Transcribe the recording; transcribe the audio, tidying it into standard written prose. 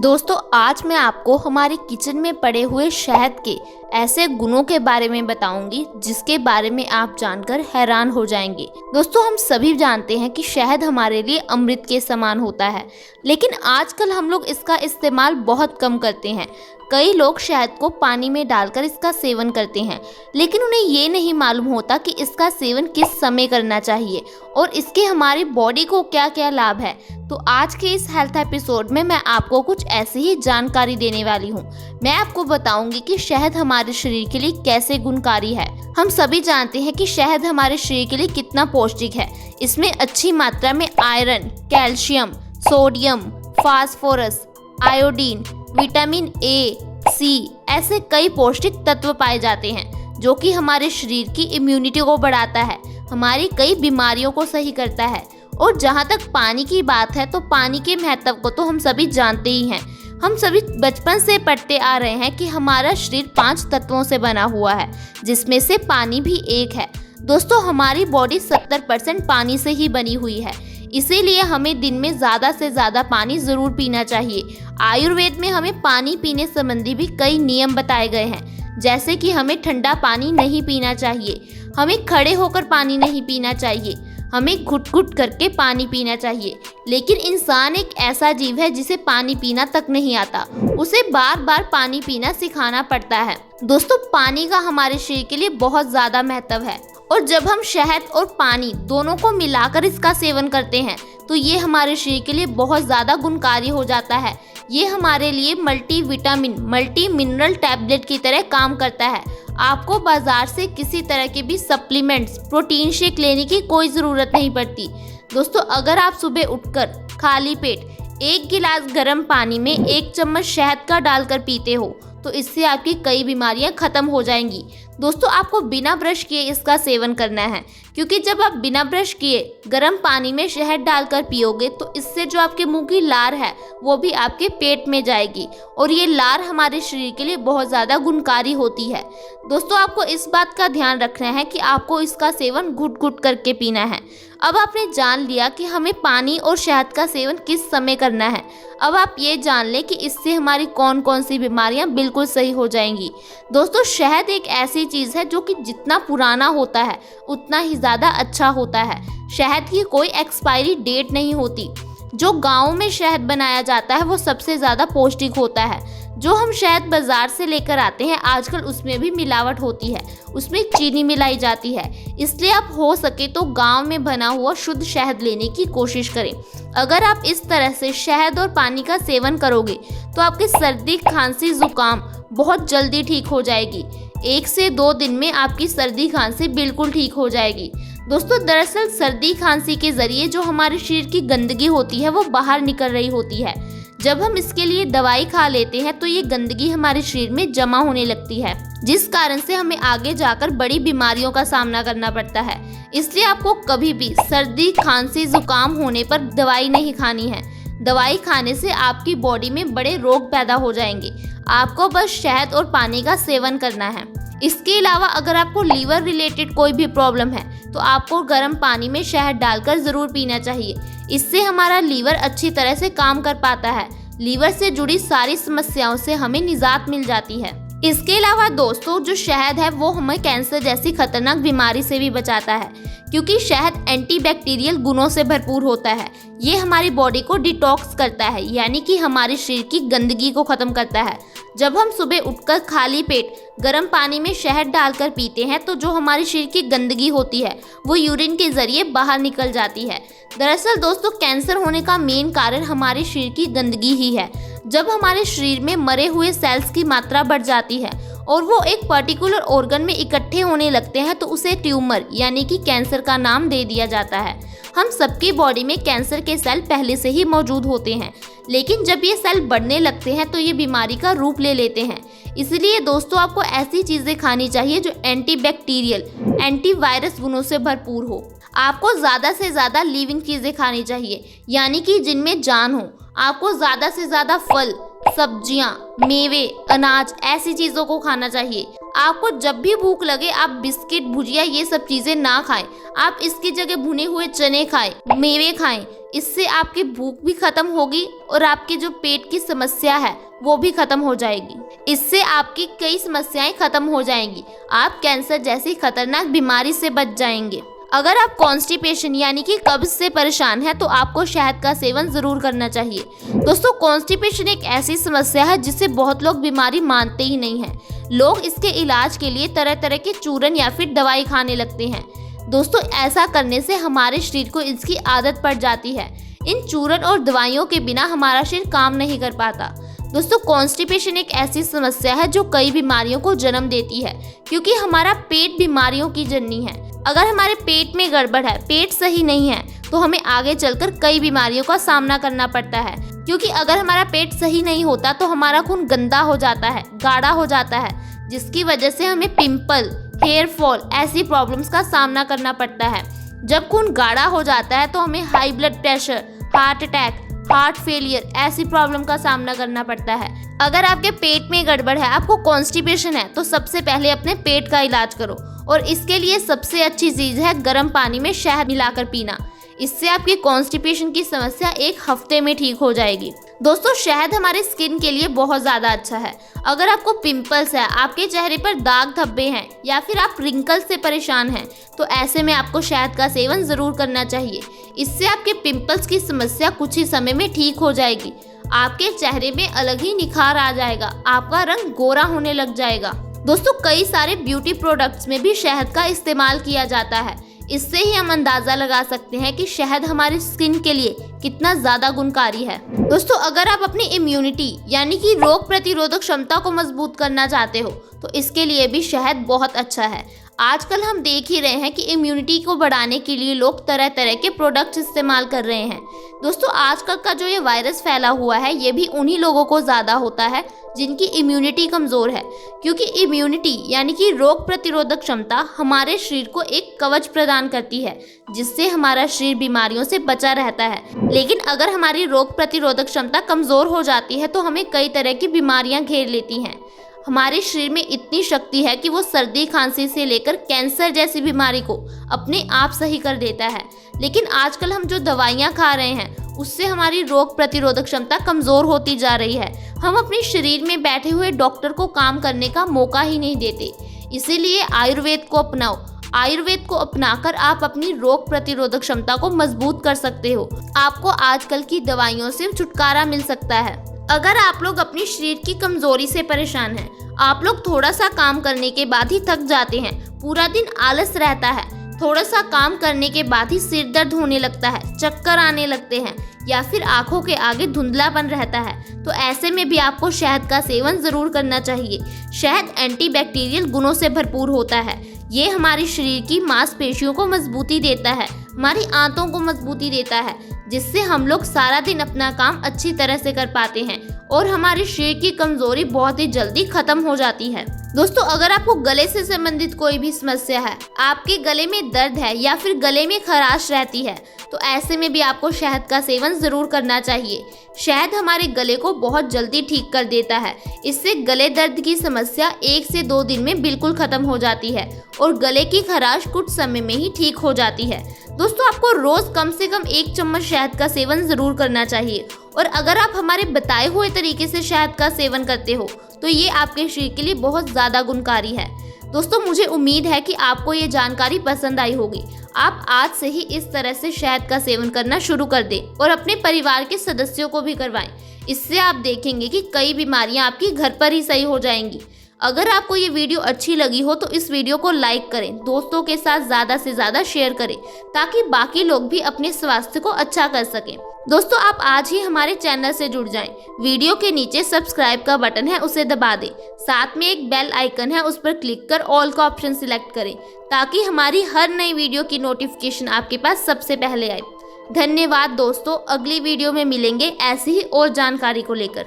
दोस्तों आज मैं आपको हमारे किचन में पड़े हुए शहद के ऐसे गुणों के बारे में बताऊंगी जिसके बारे में आप जानकर हैरान हो जाएंगे। दोस्तों हम सभी जानते हैं कि शहद हमारे लिए अमृत के समान होता है, लेकिन आजकल हम लोग इसका इस्तेमाल बहुत कम करते हैं। कई लोग शहद को पानी में डालकर इसका सेवन करते हैं, लेकिन उन्हें ये नहीं मालूम होता कि इसका सेवन किस समय करना चाहिए और इसके हमारी बॉडी को क्या क्या लाभ है। तो आज के इस हेल्थ एपिसोड में मैं आपको कुछ ऐसी ही जानकारी देने वाली हूँ। मैं आपको बताऊंगी कि शहद हमारे शरीर के लिए कैसे गुणकारी है। हम सभी जानते हैं कि शहद हमारे शरीर के लिए कितना पौष्टिक है। इसमें अच्छी मात्रा में iron, calcium, sodium, phosphorus, iodine, vitamin A, C ऐसे कई पौष्टिक तत्व पाए जाते हैं जो कि हमारे शरीर की इम्यूनिटी को बढ़ाता है, हमारी कई बीमारियों को सही करता है। और जहाँ तक पानी की बात है तो पानी के महत्व को तो हम सभी जानते ही हैं। हम सभी बचपन से पढ़ते आ रहे हैं कि हमारा शरीर 5 तत्वों से बना हुआ है, जिसमें से पानी भी एक है। दोस्तों हमारी बॉडी 70% पानी से ही बनी हुई है, इसीलिए हमें दिन में ज़्यादा से ज़्यादा पानी ज़रूर पीना चाहिए। आयुर्वेद में हमें पानी पीने संबंधी भी कई नियम बताए गए हैं, जैसे कि हमें ठंडा पानी नहीं पीना चाहिए, हमें खड़े होकर पानी नहीं पीना चाहिए, हमें घुट-घुट करके पानी पीना चाहिए। लेकिन इंसान एक ऐसा जीव है जिसे पानी पीना तक नहीं आता, उसे बार बार पानी पीना सिखाना पड़ता है। दोस्तों पानी का हमारे शरीर के लिए बहुत ज़्यादा महत्व है और जब हम शहद और पानी दोनों को मिलाकर इसका सेवन करते हैं तो ये हमारे शरीर के लिए बहुत ज़्यादा गुणकारी हो जाता है। ये हमारे लिए multi vitamin, multi mineral tablet की तरह काम करता है। आपको बाजार से किसी तरह के भी सप्लीमेंट्स, प्रोटीन शेक लेने की कोई ज़रूरत नहीं पड़ती। दोस्तों अगर आप सुबह उठकर खाली पेट 1 गिलास गर्म पानी में 1 चम्मच शहद का डालकर पीते हो तो इससे आपकी कई बीमारियां खत्म हो जाएंगी। दोस्तों आपको बिना ब्रश किए इसका सेवन करना है, क्योंकि जब आप बिना ब्रश किए गर्म पानी में शहद डालकर पियोगे तो इससे जो आपके मुंह की लार है वो भी आपके पेट में जाएगी और ये लार हमारे शरीर के लिए बहुत ज़्यादा गुणकारी होती है। दोस्तों आपको इस बात का ध्यान रखना है कि आपको इसका सेवन घुट-घुट करके पीना है। अब आपने जान लिया कि हमें पानी और शहद का सेवन किस समय करना है। अब आप ये जान लें कि इससे हमारी कौन कौन सी बीमारियां बिल्कुल सही हो जाएंगी। दोस्तों शहद एक ऐसी चीज़ है जो कि जितना पुराना होता है उतना ही ज़्यादा अच्छा होता है। शहद की कोई एक्सपायरी डेट नहीं होती। जो गाँव में शहद बनाया जाता है वो सबसे ज़्यादा पौष्टिक होता है। जो हम शहद बाज़ार से लेकर आते हैं आजकल उसमें भी मिलावट होती है, उसमें चीनी मिलाई जाती है। इसलिए आप हो सके तो गांव में बना हुआ शुद्ध शहद लेने की कोशिश करें। अगर आप इस तरह से शहद और पानी का सेवन करोगे तो आपकी सर्दी, खांसी, जुकाम बहुत जल्दी ठीक हो जाएगी। 1 से 2 दिन में आपकी सर्दी खांसी बिल्कुल ठीक हो जाएगी। दोस्तों दरअसल सर्दी खांसी के ज़रिए जो हमारे शरीर की गंदगी होती है वो बाहर निकल रही होती है। जब हम इसके लिए दवाई खा लेते हैं तो ये गंदगी हमारे शरीर में जमा होने लगती है, जिस कारण से हमें आगे जाकर बड़ी बीमारियों का सामना करना पड़ता है। इसलिए आपको कभी भी सर्दी, खांसी, जुकाम होने पर दवाई नहीं खानी है। दवाई खाने से आपकी बॉडी में बड़े रोग पैदा हो जाएंगे। आपको बस शहद और पानी का सेवन करना है। इसके अलावा अगर आपको लीवर रिलेटेड कोई भी प्रॉब्लम है तो आपको गर्म पानी में शहद डालकर ज़रूर पीना चाहिए। इससे हमारा लीवर अच्छी तरह से काम कर पाता है। लीवर से जुड़ी सारी समस्याओं से हमें निजात मिल जाती है। इसके अलावा दोस्तों जो शहद है वो हमें कैंसर जैसी खतरनाक बीमारी से भी बचाता है, क्योंकि शहद एंटीबैक्टीरियल गुणों से भरपूर होता है। ये हमारी बॉडी को डिटॉक्स करता है, यानी कि हमारे शरीर की गंदगी को ख़त्म करता है। जब हम सुबह उठकर खाली पेट गर्म पानी में शहद डालकर पीते हैं तो जो हमारे शरीर की गंदगी होती है वो यूरिन के ज़रिए बाहर निकल जाती है। दरअसल दोस्तों कैंसर होने का मेन कारण हमारे शरीर की गंदगी ही है। जब हमारे शरीर में मरे हुए सेल्स की मात्रा बढ़ जाती है और वो एक पर्टिकुलर ऑर्गन में इकट्ठे होने लगते हैं तो उसे ट्यूमर यानी कि कैंसर का नाम दे दिया जाता है। हम सबकी बॉडी में कैंसर के सेल पहले से ही मौजूद होते हैं, लेकिन जब ये सेल बढ़ने लगते हैं तो ये बीमारी का रूप ले लेते हैं। इसलिए दोस्तों आपको ऐसी चीज़ें खानी चाहिए जो एंटीबैक्टीरियल, एंटीवायरस गुणों से भरपूर हो। आपको ज़्यादा से ज़्यादा लिविंग चीज़ें खानी चाहिए, यानी कि जिनमें जान हो। आपको ज़्यादा से ज़्यादा फल, सब्जियां, मेवे, अनाज ऐसी चीज़ों को खाना चाहिए। आपको जब भी भूख लगे आप बिस्किट, भुजिया ये सब चीज़ें ना खाएं। आप इसकी जगह भुने हुए चने खाएं, मेवे खाएं। इससे आपकी भूख भी खत्म होगी और आपकी जो पेट की समस्या है वो भी खत्म हो जाएगी। इससे आपकी कई समस्याएं खत्म हो जाएंगी। आप कैंसर जैसी खतरनाक बीमारी से बच जाएंगे। अगर आप कॉन्स्टिपेशन यानी कि कब्ज से परेशान हैं तो आपको शहद का सेवन जरूर करना चाहिए। दोस्तों, कॉन्स्टिपेशन एक ऐसी समस्या है जिसे बहुत लोग बीमारी मानते ही नहीं हैं। लोग इसके इलाज के लिए तरह तरह के चूरन या फिर दवाई खाने लगते हैं। दोस्तों, ऐसा करने से हमारे शरीर को इसकी आदत पड़ जाती है। इन चूरन और दवाइयों के बिना हमारा शरीर काम नहीं कर पाता। दोस्तों, कॉन्स्टिपेशन एक ऐसी समस्या है जो कई बीमारियों को जन्म देती है, क्योंकि हमारा पेट बीमारियों की जननी है। अगर हमारे पेट में गड़बड़ है, पेट सही नहीं है, तो हमें आगे चलकर कई बीमारियों का सामना करना पड़ता है। क्योंकि अगर हमारा पेट सही नहीं होता तो हमारा खून गंदा हो जाता है, गाढ़ा हो जाता है, जिसकी वजह से हमें पिंपल, हेयर फॉल ऐसी प्रॉब्लम्स का सामना करना पड़ता है। जब खून गाढ़ा हो जाता है तो हमें high blood pressure, heart attack, heart failure ऐसी प्रॉब्लम का सामना करना पड़ता है। अगर आपके पेट में गड़बड़ है, आपको कॉन्स्टिपेशन है, तो सबसे पहले अपने पेट का इलाज करो। और इसके लिए सबसे अच्छी चीज है गर्म पानी में शहद मिलाकर पीना। इससे आपकी कॉन्स्टिपेशन की समस्या एक हफ्ते में ठीक हो जाएगी। दोस्तों, शहद हमारे स्किन के लिए बहुत ज़्यादा अच्छा है। अगर आपको पिंपल्स है, आपके चेहरे पर दाग धब्बे हैं या फिर आप रिंकल से परेशान हैं, तो ऐसे में आपको शहद का सेवन ज़रूर करना चाहिए। इससे आपके पिंपल्स की समस्या कुछ ही समय में ठीक हो जाएगी। आपके चेहरे में अलग ही निखार आ जाएगा, आपका रंग गोरा होने लग जाएगा। दोस्तों, कई सारे ब्यूटी प्रोडक्ट्स में भी शहद का इस्तेमाल किया जाता है। इससे ही हम अंदाजा लगा सकते हैं कि शहद हमारी स्किन के लिए कितना ज्यादा गुणकारी है। दोस्तों, अगर आप अपनी इम्यूनिटी यानी कि रोग प्रतिरोधक क्षमता को मजबूत करना चाहते हो तो इसके लिए भी शहद बहुत अच्छा है। आजकल हम देख ही रहे हैं कि इम्यूनिटी को बढ़ाने के लिए लोग तरह तरह के प्रोडक्ट्स इस्तेमाल कर रहे हैं। दोस्तों, आजकल का जो ये वायरस फैला हुआ है ये भी उन्हीं लोगों को ज़्यादा होता है जिनकी इम्यूनिटी कमज़ोर है, क्योंकि इम्यूनिटी यानी कि रोग प्रतिरोधक क्षमता हमारे शरीर को एक कवच प्रदान करती है जिससे हमारा शरीर बीमारियों से बचा रहता है। लेकिन अगर हमारी रोग प्रतिरोधक क्षमता कमज़ोर हो जाती है तो हमें कई तरह की बीमारियां घेर लेती हैं। हमारे शरीर में इतनी शक्ति है कि वो सर्दी खांसी से लेकर कैंसर जैसी बीमारी को अपने आप सही कर देता है। लेकिन आजकल हम जो दवाइयाँ खा रहे हैं उससे हमारी रोग प्रतिरोधक क्षमता कमज़ोर होती जा रही है। हम अपने शरीर में बैठे हुए डॉक्टर को काम करने का मौका ही नहीं देते। इसीलिए आयुर्वेद को अपनाओ। आयुर्वेद को अपनाकर आप अपनी रोग प्रतिरोधक क्षमता को मजबूत कर सकते हो। आपको आजकल की दवाइयों से छुटकारा मिल सकता है। अगर आप लोग अपनी शरीर की कमजोरी से परेशान हैं, आप लोग थोड़ा सा काम करने के बाद ही थक जाते हैं, पूरा दिन आलस रहता है, थोड़ा सा काम करने के बाद ही सिर दर्द होने लगता है, चक्कर आने लगते हैं या फिर आंखों के आगे धुंधलापन रहता है, तो ऐसे में भी आपको शहद का सेवन जरूर करना चाहिए। शहद एंटीबैक्टीरियल गुणों से भरपूर होता है। ये हमारे शरीर की मांसपेशियों को मजबूती देता है, हमारी आंतों को मजबूती देता है, जिससे हम लोग सारा दिन अपना काम अच्छी तरह से कर पाते हैं और हमारे शरीर की कमजोरी बहुत ही जल्दी खत्म हो जाती है। दोस्तों, अगर आपको गले से संबंधित कोई भी समस्या है, आपके गले में दर्द है या फिर गले में खराश रहती है, तो ऐसे में भी आपको शहद का सेवन जरूर करना चाहिए। शहद हमारे गले को बहुत जल्दी ठीक कर देता है। इससे गले दर्द की समस्या 1 से 2 दिन में बिल्कुल खत्म हो जाती है और गले की खराश कुछ समय में ही ठीक हो जाती है। दोस्तों, आपको रोज कम से कम 1 चम्मच शहद का सेवन जरूर करना चाहिए और अगर आप हमारे बताए हुए तरीके से शहद का सेवन करते हो तो ये आपके शरीर के लिए बहुत ज़्यादा गुणकारी है। दोस्तों, मुझे उम्मीद है कि आपको ये जानकारी पसंद आई होगी। आप आज से ही इस तरह से शहद का सेवन करना शुरू कर दें और अपने परिवार के सदस्यों को भी करवाएं। इससे आप देखेंगे कि कई बीमारियां आपकी घर पर ही सही हो जाएंगी। अगर आपको ये वीडियो अच्छी लगी हो तो इस वीडियो को लाइक करें, दोस्तों के साथ ज़्यादा से ज़्यादा शेयर करें ताकि बाकी लोग भी अपने स्वास्थ्य को अच्छा कर सकें। दोस्तों, आप आज ही हमारे चैनल से जुड़ जाएं। वीडियो के नीचे सब्सक्राइब का बटन है, उसे दबा दें। साथ में एक बेल आइकन है, उस पर क्लिक कर ऑल का ऑप्शन सिलेक्ट करें ताकि हमारी हर नई वीडियो की नोटिफिकेशन आपके पास सबसे पहले आए। धन्यवाद दोस्तों, अगली वीडियो में मिलेंगे ऐसी ही और जानकारी को लेकर।